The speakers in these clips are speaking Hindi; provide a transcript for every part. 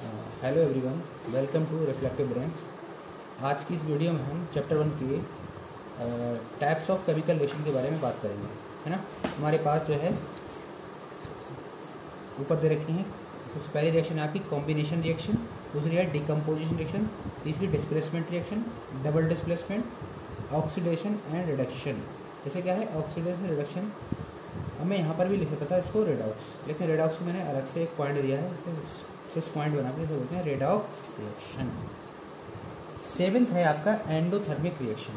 Hello everyone, welcome to reflective brain. आज की इस वीडियो में हम चैप्टर 1 के टाइप्स ऑफ केमिकल रिएक्शन के बारे में बात करेंगे, है ना। हमारे पास जो है ऊपर दे रखी हैं। सबसे पहली रिएक्शन है आपकी कॉम्बिनेशन रिएक्शन, दूसरी है डिकम्पोजिशन रिएक्शन, तीसरी displacement reaction, double displacement, oxidation and reduction. जैसे क्या है ऑक्सीडेशन रिडक्शन, हमें यहाँ पर भी लिख सकता था इसको रेडॉक्स, लेकिन रेडॉक्स मैंने अलग से एक पॉइंट दिया है, 6 पॉइंट बना के बोलते हैं रेडॉक्स रिएक्शन। 7th है आपका एंडोथर्मिक रिएक्शन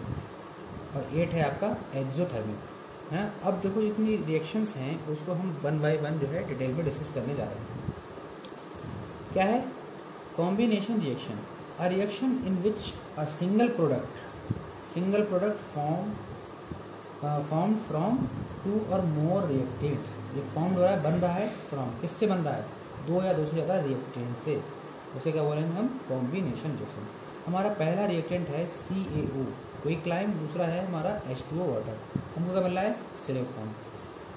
और 8 है आपका एक्सोथर्मिक, है। अब देखो जितनी रिएक्शंस हैं उसको हम 1 बाय 1 जो है डिटेल में डिस्कस करने जा रहे हैं। क्या है combination reaction? A reaction in which a single product form from 2 और मोर रिएक्टेंट्स। ये फॉर्म हो रहा है, बन रहा है फ्रॉम, किससे बन रहा है? 2 या 2 से ज़्यादा रिएक्टेंट से, उसे क्या बोलेंगे हम? Combination reaction. हमारा पहला रिएक्टेंट है CaO क्विकलाइम, दूसरा है हमारा H2O वाटर। हमको क्या मिल रहा है? सिलिकॉन।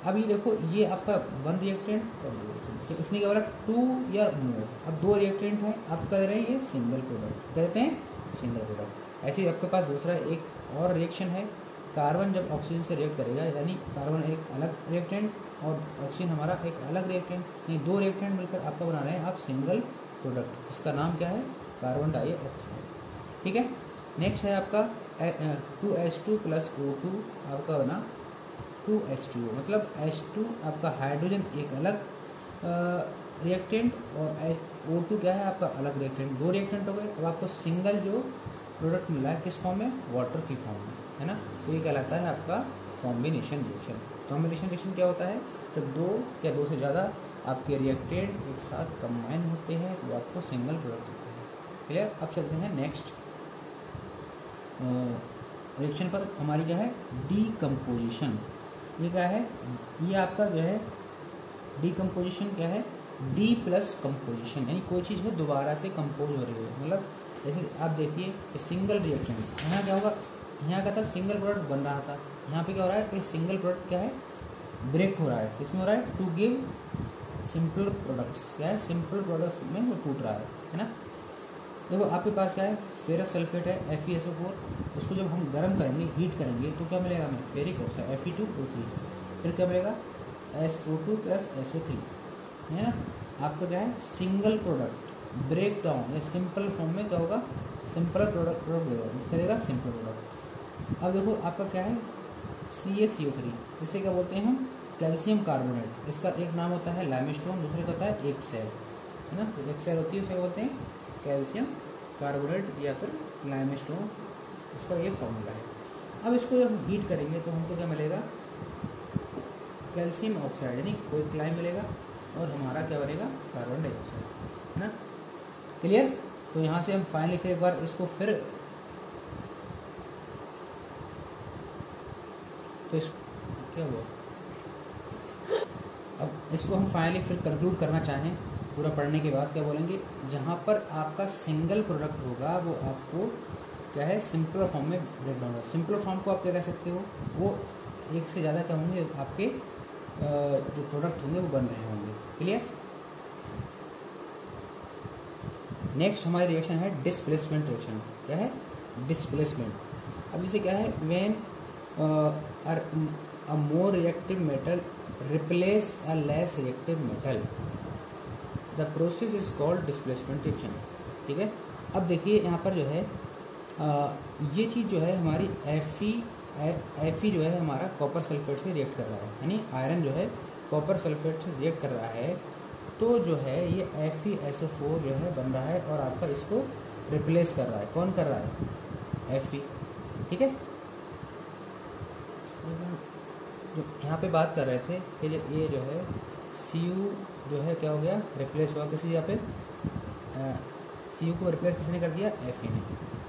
अब ये देखो, ये आपका 1 रिएक्टेंट और 2 रिएक्टेंट, तो इसने क्या बोला 2 या मोर। अब 2 रिएक्टेंट हैं, आप कह रहे हैं ये सिंगल प्रोडक्ट, कहते हैं सिंगल प्रोडक्ट। ऐसे ही आपके पास दूसरा एक और रिएक्शन है, कार्बन जब ऑक्सीजन से रिएक्ट करेगा, यानी कार्बन एक अलग रिएक्टेंट और ऑक्सीजन हमारा एक अलग रिएक्टेंट, नहीं 2 रिएक्टेंट मिलकर आपका बना रहे हैं आप सिंगल प्रोडक्ट। इसका नाम क्या है? Carbon dioxide. ठीक है। नेक्स्ट है आपका 2H2 + O2, आपका बना 2H2O, मतलब H2 आपका हाइड्रोजन एक अलग रिएक्टेंट और O2 क्या है आपका अलग रिएक्टेंट। 2 रिएक्टेंट हो गए। अब आपको सिंगल जो प्रोडक्ट मिला है किस फॉर्म में? वाटर की फॉर्म में, है ना। तो ये कहलाता है आपका कॉम्बिनेशन रिएक्शन। कॉम्बिनेशन रिएक्शन क्या होता है? जब 2 या 2 से ज़्यादा आपके रिएक्टेंट एक साथ कंबाइन होते हैं तो आपको सिंगल प्रोडक्ट होते हैं। क्लियर। अब चलते हैं नेक्स्ट रिएक्शन पर। हमारी क्या है? डीकम्पोजिशन। ये क्या है? ये आपका जो है डीकम्पोजिशन क्या है? डी प्लस कंपोजिशन, यानी कोई चीज़ है दोबारा से कंपोज हो रही है। मतलब जैसे आप देखिए सिंगल रिएक्शन, यहाँ क्या होगा? यहाँ का था सिंगल प्रोडक्ट बन रहा था, यहाँ पे क्या हो रहा है? एक सिंगल प्रोडक्ट क्या है? ब्रेक हो रहा है। किसमें हो रहा है? To give simple products. क्या है? सिंपल प्रोडक्ट्स में वो टूट रहा है ना। देखो आपके पास क्या है? फेरस सल्फेट है FeSO4, उसको जब हम गर्म करेंगे, हीट करेंगे तो क्या मिलेगा हमें? Ferric oxide Fe2O3। फिर क्या मिलेगा? SO2 + SO3, है ना। आपका क्या है? सिंगल प्रोडक्ट ब्रेक डाउन या सिंपल फॉर्म में क्या होगा? सिंपल प्रोडक्ट करेगा सिंपल प्रोडक्ट। अब देखो आपका क्या है? CaCO3, इसे क्या बोलते हैं हम? Calcium carbonate. इसका एक नाम होता है लाइमस्टोन, दूसरे का होता है एक सेल, है ना। तो एक सेल होती है उसे बोलते हैं कैल्शियम कार्बोनेट या फिर लाइमस्टोन, इसका ये फॉर्मूला है। अब इसको जब हीट करेंगे तो हमको क्या मिलेगा? कैल्शियम ऑक्साइड, यानी क्विकलाइम मिलेगा और हमारा क्या बनेगा? कार्बन डाइऑक्साइड, है ना। क्लियर। तो यहाँ से हम फाइनली फिर एक बार इसको फिर तो क्या हुआ? अब इसको हम फाइनली फिर कंक्लूड करना चाहें पूरा पढ़ने के बाद, क्या बोलेंगे? जहाँ पर आपका सिंगल प्रोडक्ट होगा वो आपको क्या है? सिंपल फॉर्म में ब्रेक डाउन होगा। सिंपल फॉर्म को आप क्या कह सकते हो? वो एक से ज़्यादा क्या होंगे आपके जो प्रोडक्ट होंगे वो बन रहे होंगे। क्लियर। नेक्स्ट हमारी रिएक्शन है डिस्प्लेसमेंट रिएक्शन। क्या है? डिस्प्लेसमेंट। अब जैसे क्या है? When a more reactive metal replace a less reactive metal, the process is called displacement reaction. ठीक है। अब देखिए यहाँ पर जो है ये चीज़ जो है हमारी Fe जो है हमारा कॉपर सल्फेट से रिएक्ट कर रहा है, यानी आयरन जो है कॉपर सल्फेट से रिएक्ट कर रहा है, तो जो है ये FeSO4 जो है बन रहा है और आपका इसको रिप्लेस कर रहा है। कौन कर रहा है? Fe। ठीक है। जो यहाँ पे बात कर रहे थे कि ये जो है Cu जो है क्या हो गया? रिप्लेस हुआ किसी यहाँ पे Cu को रिप्लेस किसने कर दिया? Fe ने।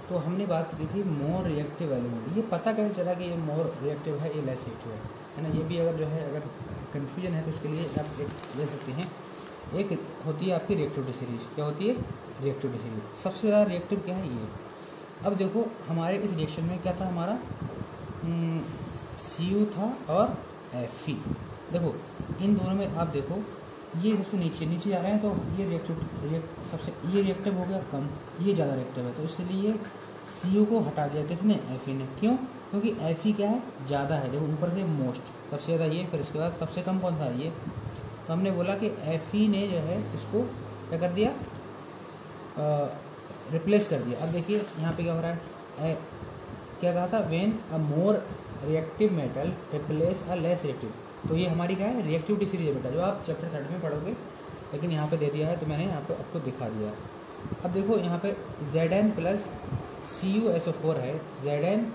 तो हमने बात की थी मोर रिएक्टिव एलिमेंट। ये पता कैसे चला कि ये मोर रिएक्टिव है, ये लेस रिएक्टिव है ना। ये भी अगर जो है अगर कन्फ्यूजन है तो उसके लिए आप एक ले सकते हैं। एक होती है आपकी रिएक्टिविटी सीरीज। क्या होती है? Reactivity series. सबसे ज़्यादा रिएक्टिव क्या है? ये। अब देखो हमारे इस रिएक्शन में क्या था? हमारा Cu था और Fe। देखो इन दोनों में आप देखो ये सबसे नीचे नीचे जा रहे हैं, तो ये ये रिएक्टिव हो गया कम, ये ज़्यादा रिएक्टिव है, तो इसलिए Cu को हटा दिया किसने, Fe ने। क्यों? क्योंकि Fe क्या है, ज़्यादा है। देखो ऊपर से मोस्ट सबसे ज़्यादा ये, फिर इसके बाद सबसे कम कौन सा है, ये। तो हमने बोला कि Fe ने जो है इसको क्या कर दिया, रिप्लेस कर दिया। अब देखिए यहाँ पे क्या हो रहा है, क्या कहा था, when a more reactive metal replace a less reactive. तो ये हमारी क्या है, रिएक्टिविटी सीरीज है बेटा, जो आप चैप्टर 3 में पढ़ोगे, लेकिन यहाँ पे दे दिया है तो मैंने यहाँ पे आपको दिखा दिया। अब देखो यहाँ पे Zn प्लस CuSO4 है, Zn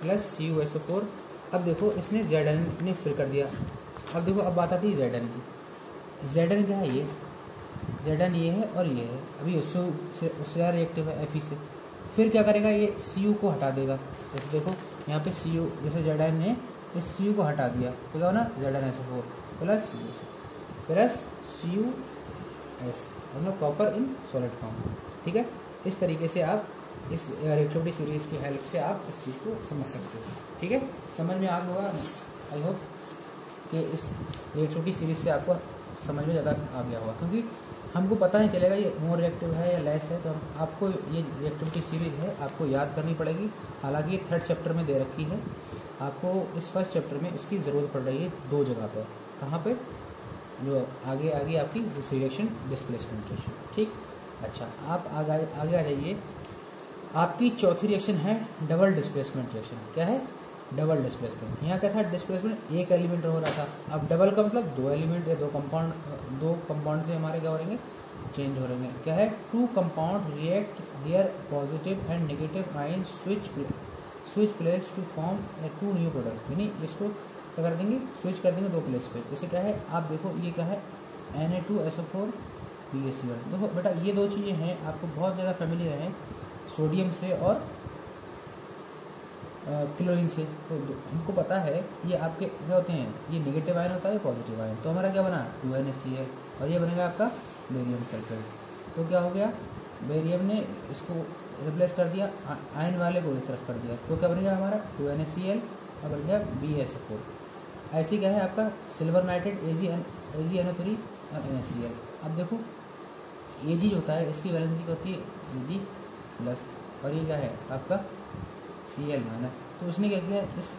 प्लस CuSO4। अब देखो इसने Zn ने फिर कर दिया। अब देखो अब बात आती है Zn की। Zn क्या है, ये Zn ये है और ये है, अभी उससे ज़्यादा रिएक्टिव है Fe से। फिर क्या करेगा, ये Cu को हटा देगा। जैसे देखो यहाँ पे Cu, जैसे Zn ने इस Cu को हटा दिया तो क्या होना, ZnSO4 प्लस CuS, हम लोग कॉपर इन सॉलिड फॉर्म। ठीक है, इस तरीके से आप इस रिएक्टिविटी सीरीज की हेल्प से आप इस चीज़ को समझ सकते हो। ठीक है, समझ में आ गया होगा, आई होप कि इस रिएक्टिविटी सीरीज से आपको समझ में ज़्यादा आ गया होगा, क्योंकि हमको पता नहीं चलेगा ये मोर रिएक्टिव है या लेस है। तो आपको ये रिएक्टिविटी सीरीज है आपको याद करनी पड़ेगी। हालांकि ये 3rd चैप्टर में दे रखी है, आपको इस 1st चैप्टर में इसकी ज़रूरत पड़ रही है 2 जगह पर। कहाँ पे, जो आगे आपकी दूसरी रिएक्शन डिस्प्लेसमेंट रिएक्शन। ठीक, अच्छा आप आगे आ जाइए। आपकी चौथी रिएक्शन है डबल डिस्प्लेसमेंट रिएक्शन। क्या है, डबल डिस्प्लेसमेंट। यहाँ क्या था, डिस्प्लेसमेंट एक एलिमेंट हो रहा था, अब डबल का मतलब 2 एलिमेंट या 2 कंपाउंड से हमारे क्या हो रहेंगे, चेंज हो रहेंगे। क्या है, 2 compound react their positive and negative ion switch place to form 2 new product. यानी इसको क्या कर देंगे, स्विच कर देंगे 2 प्लेस पे। जैसे क्या है, आप देखो ये क्या है, Na2SO4 BaCl। देखो बेटा ये 2 चीज़ें हैं, आपको बहुत ज़्यादा फैमिलियर हैं सोडियम से और क्लोरीन से। तो हमको पता है ये आपके क्या होते हैं, ये नेगेटिव आयन होता है, पॉजिटिव आयन। तो हमारा क्या बना, 2NaCl, और ये बनेगा आपका बेरियम सल्फेट। तो क्या हो गया, बेरियम ने इसको रिप्लेस कर दिया, आयन वाले को एक तरफ कर दिया, तो क्या बनेगा हमारा 2NaCl और बन गया BaSO4। ऐसे क्या है आपका सिल्वर नाइट्रेट AgNO3 और NaCl। अब देखो Ag जो होता है इसकी वैलेंसी होती है Ag प्लस, और ये क्या है आपका Cl माइनस। तो उसने क्या किया, इस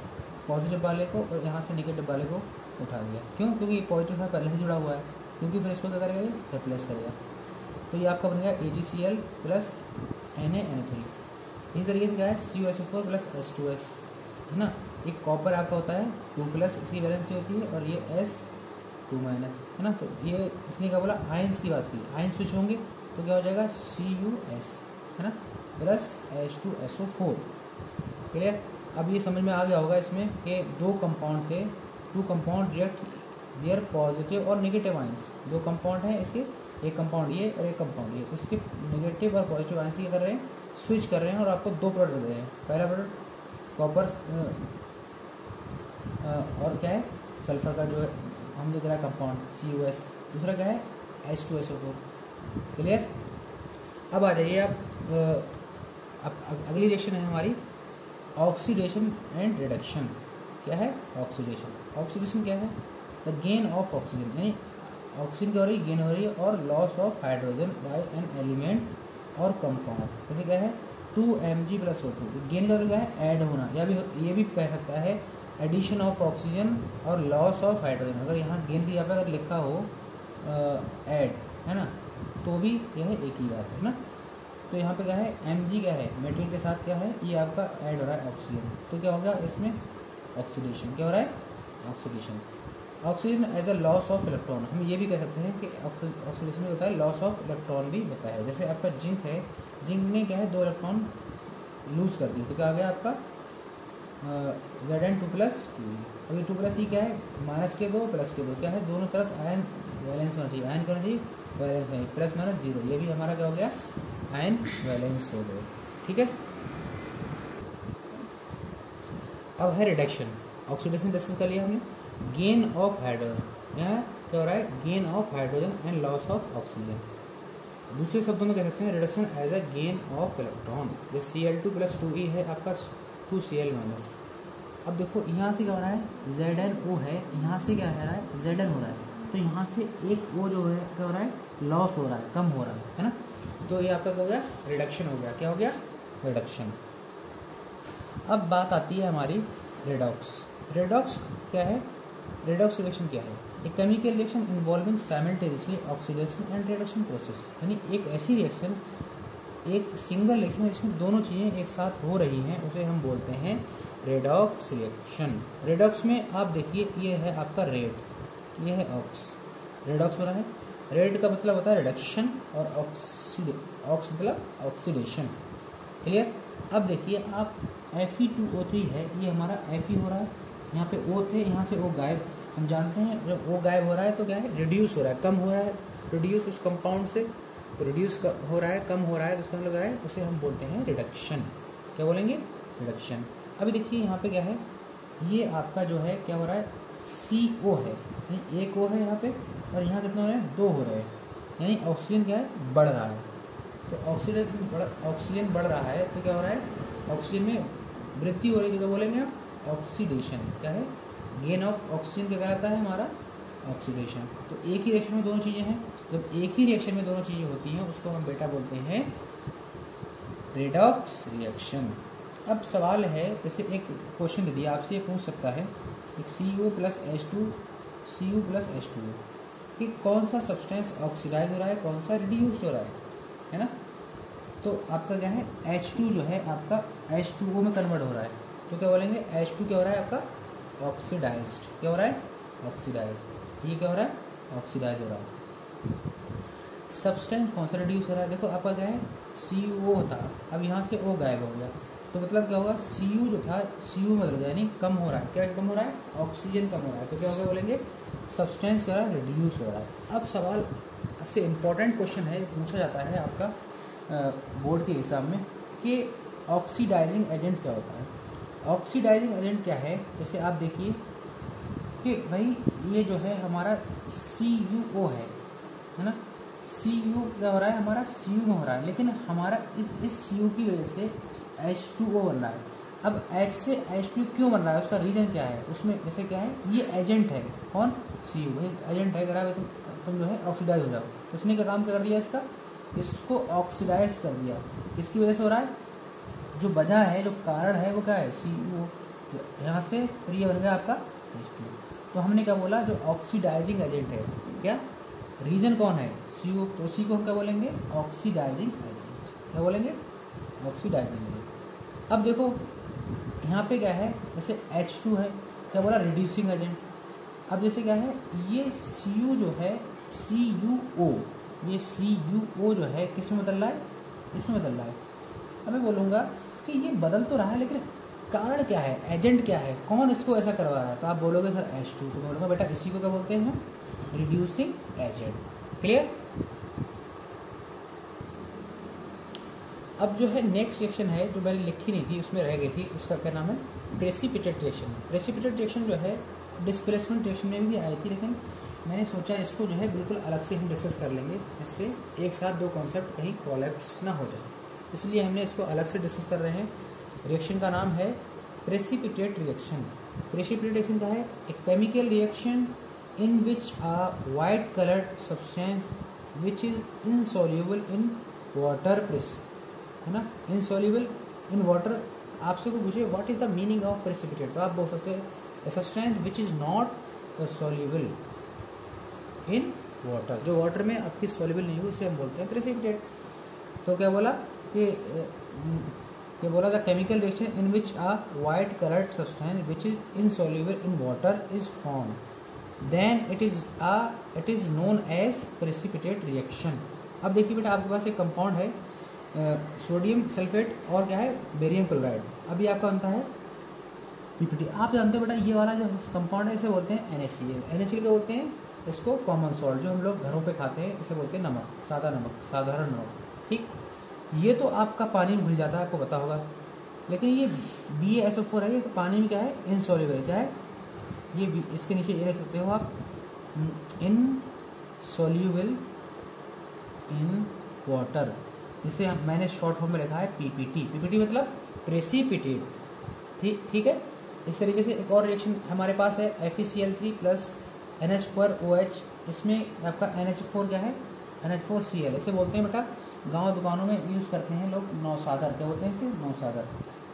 पॉजिटिव वाले को और यहाँ से नेगेटिव वाले को उठा दिया। क्यों, क्योंकि ये पॉजिटिव था पहले से जुड़ा हुआ है, क्योंकि फिर इसको क्या करेगा, ये रिप्लेस करेगा। तो ये आपका बन गया AgCl प्लस NaNO3। इसी तरीके से क्या है, CuSO4 प्लस H2S, है ना। एक कॉपर आपका होता है 2 प्लस, इसकी वैलेंसी होती है, और ये S2 माइनस, है ना। तो ये इसने क्या बोला, आयंस की बात की, आयन स्विच होंगे तो क्या हो जाएगा CuS, है ना, प्लस H2SO4। क्लियर। अब ये समझ में आ गया होगा इसमें कि 2 कंपाउंड थे, 2 कंपाउंड रिएक्ट देयर पॉजिटिव और नेगेटिव आयंस। 2 कंपाउंड हैं इसके, एक कंपाउंड ये और एक कंपाउंड ये, इसके नेगेटिव और पॉजिटिव आयंस क्या कर रहे हैं, स्विच कर रहे हैं, और आपको 2 प्रोडक्ट दे रहे हैं। पहला प्रोडक्ट कॉपर और क्या है, सल्फर का जो है हम देख रहा है कंपाउंड CuS, दूसरा क्या है H2SO4। क्लियर। अब आ जाइए आप अगली रिएक्शन है हमारी ऑक्सीडेशन एंड रिडक्शन। क्या है, ऑक्सीडेशन क्या है, द गेन ऑफ ऑक्सीजन, यानी ऑक्सीजन क्या हो रही है, गेन हो रही है, और loss of hydrogen bye an element और कंपाउंड। जैसे क्या है 2Mg + O2, गेन का क्या है, ऐड होना, या भी ये भी कह सकता है एडिशन ऑफ ऑक्सीजन और लॉस ऑफ हाइड्रोजन। अगर यहाँ गेन की यहाँ पर अगर लिखा हो ऐड, है ना, तो भी यह एक ही बात है ना। तो यहाँ पे क्या है, Mg क्या है, मेटेरियल के साथ क्या है, ये आपका ऐड हो रहा है ऑक्सीजन। तो क्या हो गया इसमें ऑक्सीडेशन, क्या हो रहा है, oxygen as a loss of electron. हम ये भी कह सकते हैं कि ऑक्सीडेशन में होता है लॉस ऑफ इलेक्ट्रॉन भी होता है। जैसे आपका जिंक है, जिंक ने क्या है 2 इलेक्ट्रॉन लूज कर दिए, तो क्या आ गया आपका Zn2 + 2E। अभी 2 + E क्या है, -2 +2, क्या है दोनों तरफ आयन वैलेंस होना चाहिए, आयन करना चाहिए वैलेंस नहीं, +-0, ये भी हमारा क्या हो गया, आयन वैलेंस हो गए। ठीक है। अब है रिडक्शन। ऑक्सीडेशन डिस्कस कर लिया हमने, गेन ऑफ हाइड्रोजन। यहाँ क्या हो रहा है, gain of hydrogen and loss of oxygen. दूसरे शब्दों में कह सकते हैं reduction as a gain of electron. जैसे Cl2 + 2E है आपका 2Cl-। अब देखो यहाँ से क्या हो रहा है, ZnO है, यहाँ से क्या हो रहा है, Zn हो रहा है। तो यहाँ से एक वो जो है क्या हो रहा है, लॉस हो रहा है, कम हो रहा है ना। तो ये आपका क्या हो गया, रिडक्शन हो गया। क्या हो गया, रिडक्शन। अब बात आती है हमारी रेडॉक्स। रेडॉक्स क्या है, रेडॉक्स रिएक्शन क्या है, एक chemical reaction involving simultaneously oxidation and reduction process, यानी एक ऐसी रिएक्शन, एक सिंगल रिएक्शन जिसमें दोनों चीज़ें एक साथ हो रही हैं, उसे हम बोलते हैं रेडॉक्स रिएक्शन। रेडॉक्स में आप देखिए ये है आपका रेड, ये है ऑक्स, रेडॉक्स हो रहा है। रेड का मतलब होता है रिडक्शन और ऑक्स मतलब ऑक्सीडेशन। क्लियर। अब देखिए आप Fe2O3 है, ये हमारा Fe हो रहा है, यहाँ पे O थे, यहाँ से O गायब। हम जानते हैं जब O गायब हो रहा है तो क्या है, रिड्यूस हो रहा है, कम हो रहा है। रिड्यूस उस कंपाउंड से रिड्यूस हो रहा है, कम हो रहा है, तो उसका मतलब है उसे हम बोलते हैं रिडक्शन। क्या बोलेंगे, रिडक्शन। अभी देखिए यहाँ पे क्या है, ये आपका जो है क्या हो रहा है, CO है, यानी एक O है यहाँ पे, और यहाँ कितने हो रहे हैं, 2 हो रहे हैं, यानी ऑक्सीजन क्या है, बढ़ रहा है। तो ऑक्सीजन बढ़ रहा है तो क्या हो रहा है, ऑक्सीजन में वृद्धि हो रही है, तो क्या बोलेंगे आप, ऑक्सीडेशन। क्या है, गेन ऑफ ऑक्सीजन क्या कहलाता है हमारा, ऑक्सीडेशन। तो एक ही रिएक्शन में दोनों चीज़ें हैं, जब एक ही रिएक्शन में दोनों चीज़ें होती हैं उसको हम बेटा बोलते हैं रेडॉक्स रिएक्शन। अब सवाल है, जैसे एक क्वेश्चन दे दिया आपसे, ये पूछ सकता है एक CuO+H2 कि कौन सा सब्सटेंस ऑक्सीडाइज हो रहा है, कौन सा रिड्यूस्ड हो रहा है ना। तो आपका क्या है, H2 जो है आपका H2O में कन्वर्ट हो रहा है, तो क्या बोलेंगे, H2 क्या हो रहा है आपका, ऑक्सीडाइज्ड। क्या हो रहा है, ऑक्सीडाइज। ये क्या हो रहा है, ऑक्सीडाइज हो रहा है। सब्सटेंस कौन सा रिड्यूस हो रहा है, देखो आपका क्या है, CuO था, अब यहाँ से O गायब हो गया, तो मतलब क्या होगा, Cu जो था Cu बदल गया, यानी कम हो रहा है। क्या कम हो रहा है, ऑक्सीजन कम हो रहा है, तो क्या होगा, बोलेंगे सब्सटेंस क्या है, रिड्यूस हो रहा है। अब सवाल सबसे इम्पोर्टेंट क्वेश्चन है, पूछा जाता है आपका बोर्ड के एग्ज़ाम में कि ऑक्सीडाइजिंग एजेंट क्या होता है। ऑक्सीडाइजिंग एजेंट क्या है, जैसे आप देखिए कि भाई ये जो है हमारा CuO है ना, Cu क्या हो रहा है, हमारा Cu में हो रहा है, लेकिन हमारा इस Cu की वजह से H2O बन रहा है। अब H से H2 क्यों बन रहा है, उसका रीज़न क्या है, उसमें जैसे क्या है, ये एजेंट है, कौन, Cu एजेंट है, करा तुम जो है ऑक्सीडाइज हो जाओ, तो उसने क्या काम कर दिया, इसको ऑक्सीडाइज कर दिया। किसकी वजह से हो रहा है, जो वजह है, जो कारण है वो क्या है, CuO, यहाँ से फिर ये बन गया आपका H2। तो हमने क्या बोला, जो ऑक्सीडाइजिंग एजेंट है, क्या रीज़न कौन है, CO, तो उसी को हम क्या बोलेंगे, ऑक्सीडाइजिंग एजेंट। क्या बोलेंगे, ऑक्सीडाइजिंग एजेंट। अब देखो यहाँ पे क्या है, जैसे H2 है, क्या बोला, रिड्यूसिंग एजेंट। अब जैसे क्या है, ये Cu जो है, CuO, ये CuO जो है किस में बदल रहा है, इसमें बदल रहा है। अब मैं बोलूँगा कि ये बदल तो रहा है, लेकिन कारण क्या है, एजेंट क्या है, कौन इसको ऐसा करवा रहा है, तो आप बोलोगे सर H2, तो मैं बोलूँगा बेटा इसी को क्या बोलते हैं हम, रिड्यूसिंग एजेंट। क्लियर। अब जो है नेक्स्ट रिएक्शन है, जो मैंने लिखी नहीं थी, उसमें रह गई थी, उसका क्या नाम है, प्रेसिपिटेट रिएक्शन। प्रेसिपिटेट रिएक्शन जो है डिस्प्लेसमेंट रिएक्शन में भी आई थी, लेकिन मैंने सोचा इसको जो है बिल्कुल अलग से हम डिस्कस कर लेंगे, इससे एक साथ दो कॉन्सेप्ट कहीं कोलैप्स ना हो जाए, इसलिए हमने इसको अलग से डिस्कस कर रहे हैं। रिएक्शन का नाम है प्रेसिपिटेट रिएक्शन। प्रेसिपिटेट रिएक्शन क्या है, एक chemical reaction in which a white coloured substance which is insoluble in water, है ना, इनसॉल्यूबल इन वाटर। आपसे को पूछे what is the meaning of precipitate, तो आप बोल सकते हो substance which is not soluble in water, जो वाटर में आपकी सॉल्यूबल नहीं हो, उसे हम बोलते हैं प्रेसिपिटेट। तो क्या बोला कि the chemical reaction in which a white coloured substance which is insoluble in water is form, then it is known as precipitate reaction. अब देखिए बेटा, आपके पास एक कंपाउंड है सोडियम सल्फेट और क्या है, बेरियम क्लोराइड। अभी आपका बनता है PPT। आप जानते हो बेटा, ये वाला जो कंपाउंड है इसे बोलते हैं NaCl। NaCl क्या बोलते हैं, इसको कॉमन सॉल्ट, जो हम लोग घरों पे खाते हैं, इसे बोलते हैं नमक, सादा नमक, साधारण नमक। ठीक, ये तो आपका पानी में घुल जाता है, आपको पता होगा, लेकिन ये BaSO4 है, ये पानी में क्या है, इनसॉल्यूबल। क्या है ये, इसके नीचे ये लिख सकते हो आप, इनसॉल्यूबल इन वाटर, जिसे मैंने शॉर्ट फॉर्म में लिखा है PPT मतलब प्रेसिपिटेट। ठीक है। इस तरीके से एक और रिएक्शन हमारे पास है FeCl3 प्लस NH4OH इसमें आपका NH4 क्या है, NH4Cl, इसे बोलते हैं बेटा गांव दुकानों में यूज़ करते हैं लोग नौसादर, क्या बोलते हैं इसे, नौसादर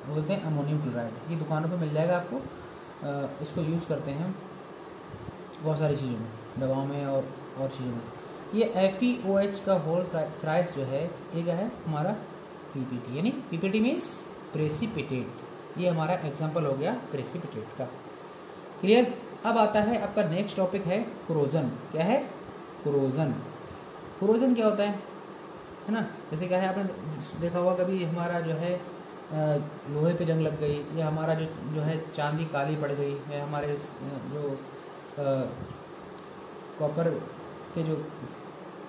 बोलते हैं, अमोनियम क्लोराइड। ये दुकानों पे मिल जाएगा आपको, इसको यूज़ करते हैं बहुत सारी चीज़ों में, दवाओं में और चीज़ों में। ये FeOH का होल थ्राइस जो है ये क्या है हमारा PPT, यानी PPT मीन्स प्रेसिपिटेट। ये हमारा एग्जाम्पल हो गया प्रेसिपिटेट का। क्लियर। अब आता है आपका नेक्स्ट टॉपिक है कोरोजन। क्या है, कोरोजन। कोरोजन क्या होता है ना, जैसे क्या है आपने देखा होगा कभी हमारा जो है लोहे पे जंग लग गई, या हमारा जो है चांदी काली पड़ गई, या हमारे जो कॉपर के जो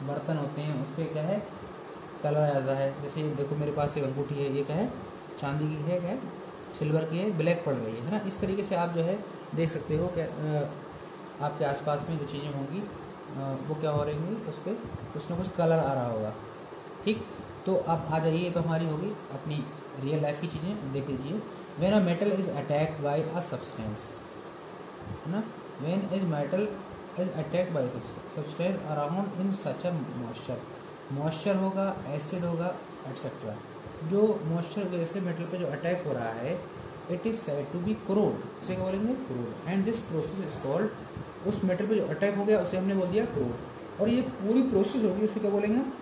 बर्तन होते हैं उस पर क्या है कलर आ जाता है। जैसे देखो मेरे पास एक अंगूठी है, ये क्या है चांदी की है, क्या है सिल्वर की है, ब्लैक पड़ गई है ना। इस तरीके से आप जो है देख सकते हो कि आपके आसपास में जो चीज़ें होंगी वो क्या हो रही होंगी, उस पर कुछ ना कुछ कलर आ रहा होगा। ठीक, तो आप आ जाइए, तो हमारी होगी अपनी रियल लाइफ की चीज़ें देख लीजिए। When a metal is attacked by a substance, है ना, when is metal is attacked by substance around in such a moisture होगा, एसिड होगा, एटसेट्रा। जो मॉइस्चर जैसे मेटल पे जो अटैक हो रहा है, it is said to be corrode, इसे क्या बोलेंगे, corrode. And this process is called, उस मेटल पे जो अटैक हो गया उसे हमने बोल दिया कोरोड, और ये पूरी प्रोसेस होगी उसे क्या बोलेंगे हम,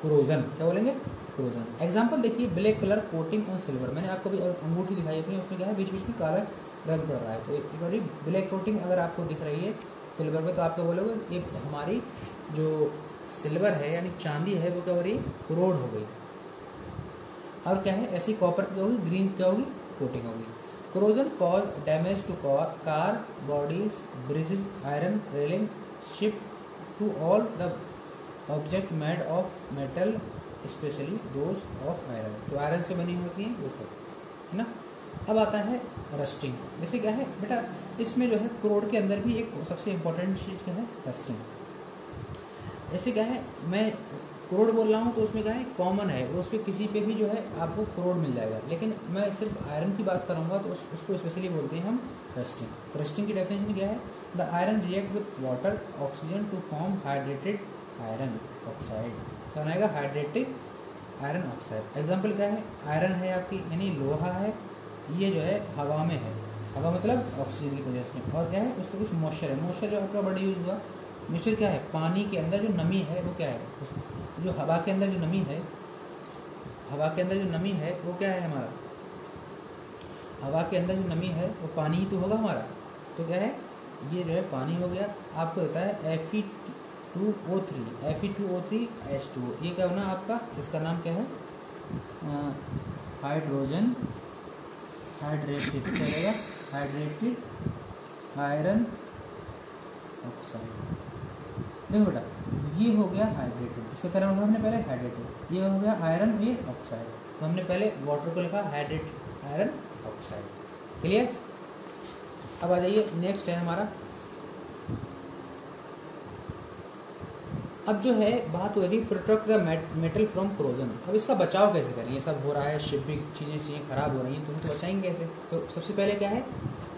कोरोजन। क्या बोलेंगे, कोरोजन। एग्जाम्पल देखिए, black colour coating on silver. मैंने आपको भी अंगूठी दिखाई अपनी, उसमें क्या है बीच बीच में काला रंग पड़ रहा है, तो एक बार ब्लैक कोटिंग अगर आपको दिख रही है सिल्वर पे, तो आप क्या बोलोगे, ये हमारी जो सिल्वर है यानी चांदी है वो क्या हो रही है, कोरोड हो गई। और क्या है, ऐसी कॉपर क्या होगी, ग्रीन क्या होगी, कोटिंग होगी। Corrosion cause damage to car bodies, bridges, iron railing, ship, to all the object made of metal, specially those of iron, जो आयरन से बनी होती हैं वो सब, है ना। अब आता है रस्टिंग। जैसे क्या है बेटा, इसमें जो है कोरोड के अंदर भी एक सबसे इम्पोर्टेंट चीज़ क्या है, रस्टिंग। ऐसे क्या है, मैं कोरोड बोल रहा हूँ तो उसमें क्या है कॉमन है, वो उस पर किसी पे भी जो है आपको कोरोड मिल जाएगा, लेकिन मैं सिर्फ आयरन की बात करूँगा तो उसको स्पेशली बोलते हैं हम रस्टिंग। रस्टिंग की डेफिनेशन क्या है, the iron react with water oxygen to form hydrated iron oxide. क्या बनाएगा, हाइड्रेटेड आयरन ऑक्साइड। एग्जाम्पल क्या है, आयरन है आपकी यानी लोहा है, ये जो है हवा में है, हवा मतलब ऑक्सीजन की वजह से, और क्या है उसका कुछ मॉइस्चर है। मॉइस्चर जो आपका बड़ा यूज हुआ, मॉइस्चर क्या है, पानी के अंदर जो नमी है वो क्या है, जो हवा के अंदर जो नमी है, हवा के अंदर जो नमी है वो क्या है हमारा, हवा के अंदर जो नमी है वो पानी ही तो होगा हमारा। तो क्या है, ये जो है पानी हो गया, आपको देता है Fe2O3, Fe2O3H2O। ये क्या होना आपका, इसका नाम क्या है, हाइड्रोजन हाइड्रेटेड, क्या रहेगा, हाइड्रेटेड आयरन ऑक्साइड। देखो बेटा, ये हो गया हाइड्रेटेड, इसका क्या नाम था हमने पहले, हाइड्रेटेड। ये हो गया आयरन, ये ऑक्साइड, तो हमने पहले वाटर को लिखा हाइड्रेटेड आयरन ऑक्साइड। क्लियर। अब आ जाइए, नेक्स्ट है हमारा, अब जो है बात हो रही protect the metal from corrosion. अब इसका बचाव कैसे करें, ये सब हो रहा है, शिपिंग चीज़ें खराब हो रही हैं, तो उनको बचाएंगे कैसे। तो सबसे पहले क्या है,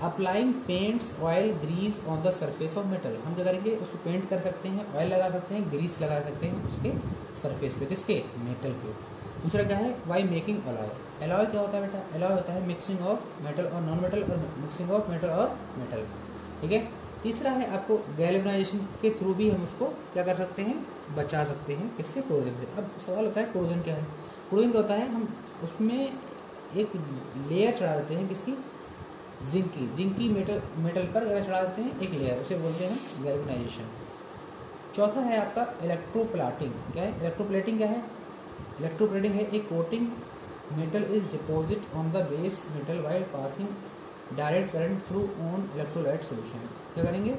applying paints oil Greece on the surface of metal. हम क्या करेंगे, उसको पेंट कर सकते हैं, ऑयल लगा सकते हैं, ग्रीस लगा सकते हैं उसके सरफेस पे, किसके, मेटल पे। दूसरा क्या है, वाई मेकिंग अलॉय। अलॉय क्या होता है बेटा, अलॉय होता है मिक्सिंग ऑफ मेटल और नॉन मेटल, और मिक्सिंग ऑफ मेटल और मेटल, ठीक है। तीसरा है आपको गैल्वेनाइजेशन के थ्रू भी हम उसको क्या कर सकते हैं, बचा सकते हैं, किससे, कोरोजन से। अब सवाल होता है कोरोजन क्या है। कोरोजन क्या होता है, हम उसमें एक लेयर चढ़ा देते हैं, किसकी, जिंक की मेटल पर क्या चढ़ा देते हैं, एक लेयर, उसे बोलते हैं गैल्वेनाइजेशन। चौथा है आपका इलेक्ट्रोप्लेटिंग। क्या है, इलेक्ट्रोप्लेटिंग क्या है, इलेक्ट्रोप्लेटिंग है एक coating metal is deposit on the base metal while passing direct current through on electrolyte solution. क्या करेंगे,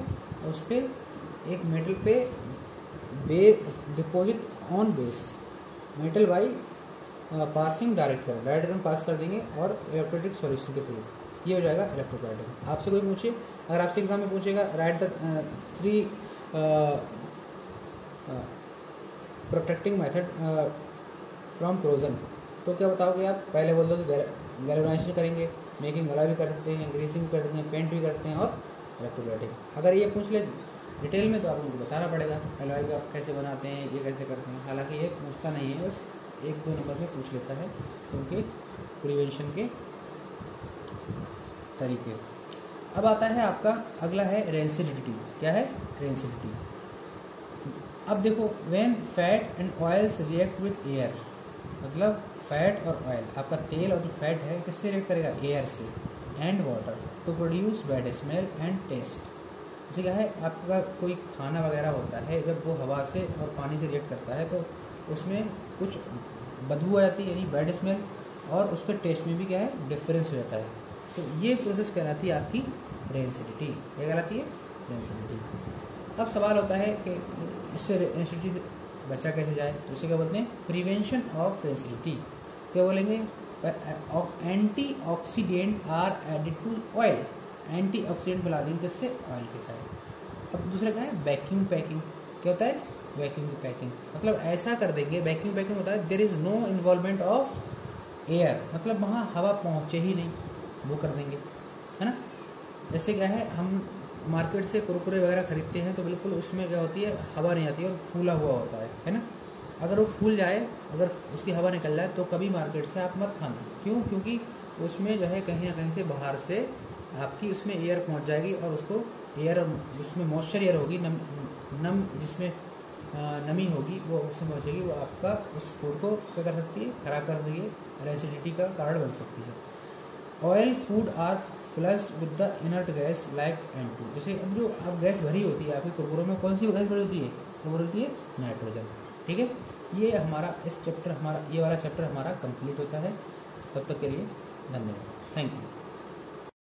उस पर एक मेटल पे deposit on base metal by passing direct current pass कर देंगे और इलेक्ट्रोलाइटिक सॉल्यूशन के थ्रू, ये हो जाएगा इलेक्ट्रोप्लेटिंग। आपसे कोई पूछे, अगर आपसे एग्जाम में पूछेगा right the 3 protecting method from corrosion, तो क्या बताओगे आप, पहले बोल दो कि गैल्वेनाइजेशन करेंगे, मेकिंग अलॉय भी कर सकते हैं, ग्रीसिंग भी कर सकते हैं, पेंट भी करते हैं और इलेक्ट्रोलाइटिक। अगर ये पूछ ले डिटेल में तो आप उनको बताना पड़ेगा एलॉय का कैसे बनाते हैं, ये कैसे करते हैं। हालांकि ये पूछता नहीं है, बस 1-2 नंबर में पूछ लेता है उनके प्रिवेंशन के तरीके। अब आता है आपका अगला है रेंसिडिटी। क्या है? रेंसिडिटी। अब देखो, when fat and oils react with air, मतलब फैट और ऑयल, आपका तेल और जो फैट है किससे रिएक्ट करेगा? एयर से, and water to produce bad smell and taste. जैसे क्या है, आपका कोई खाना वगैरह होता है, जब वो हवा से और पानी से रिएक्ट करता है तो उसमें कुछ बदबू आ जाती है, यानी बैड स्मेल, और उसके टेस्ट में भी क्या है? डिफरेंस हो जाता है। तो ये प्रोसेस कहलाती है आपकी रेंसिडिटी। क्या कहलाती है? रेंसिडिटी। अब सवाल होता है कि इससे रेंसिडिटी बचा कैसे जाए, तो इसे क्या बोलते हैं? Prevention of rancidity. क्या बोलेंगे? Antioxidant are added to oil. Antioxidant मिला देंगे किससे? ऑयल के साथ। अब दूसरा क्या है? Vacuum packing. क्या होता है? वैक्यूम की पैकिंग, मतलब ऐसा कर देंगे। वैक्यूम पैकिंग होता है there is no involvement of air, मतलब वहाँ हवा पहुँचे ही नहीं, वो कर देंगे, है ना। जैसे क्या है, हम मार्केट से कुरकुरे वगैरह खरीदते हैं तो बिल्कुल उसमें क्या होती है? हवा नहीं आती है और फूला हुआ होता है ना। अगर वो फूल जाए, अगर उसकी हवा निकल जाए तो कभी मार्केट से आप मत खाना। क्यों? क्योंकि उसमें जो है कहीं ना कहीं से बाहर से आपकी उसमें एयर पहुंच जाएगी और उसको एयर, जिसमें मॉइस्चर एयर होगी, नम जिसमें नमी होगी, वो उसमें पहुँचेगी, वो आपका उस फूड को क्या कर सकती है? खराब कर देगी, रेसिडिटी का कारण बन सकती है। Oil food are flushed with the inert gas like N2। जैसे अब जो आप गैस भरी होती है आपके कुरकुरों में, कौन सी गैस भरी होती है? वो भरी होती है नाइट्रोजन। ठीक है, ये हमारा इस चैप्टर, हमारा ये वाला चैप्टर हमारा कंप्लीट होता है। तब तक के लिए धन्यवाद, थैंक यू।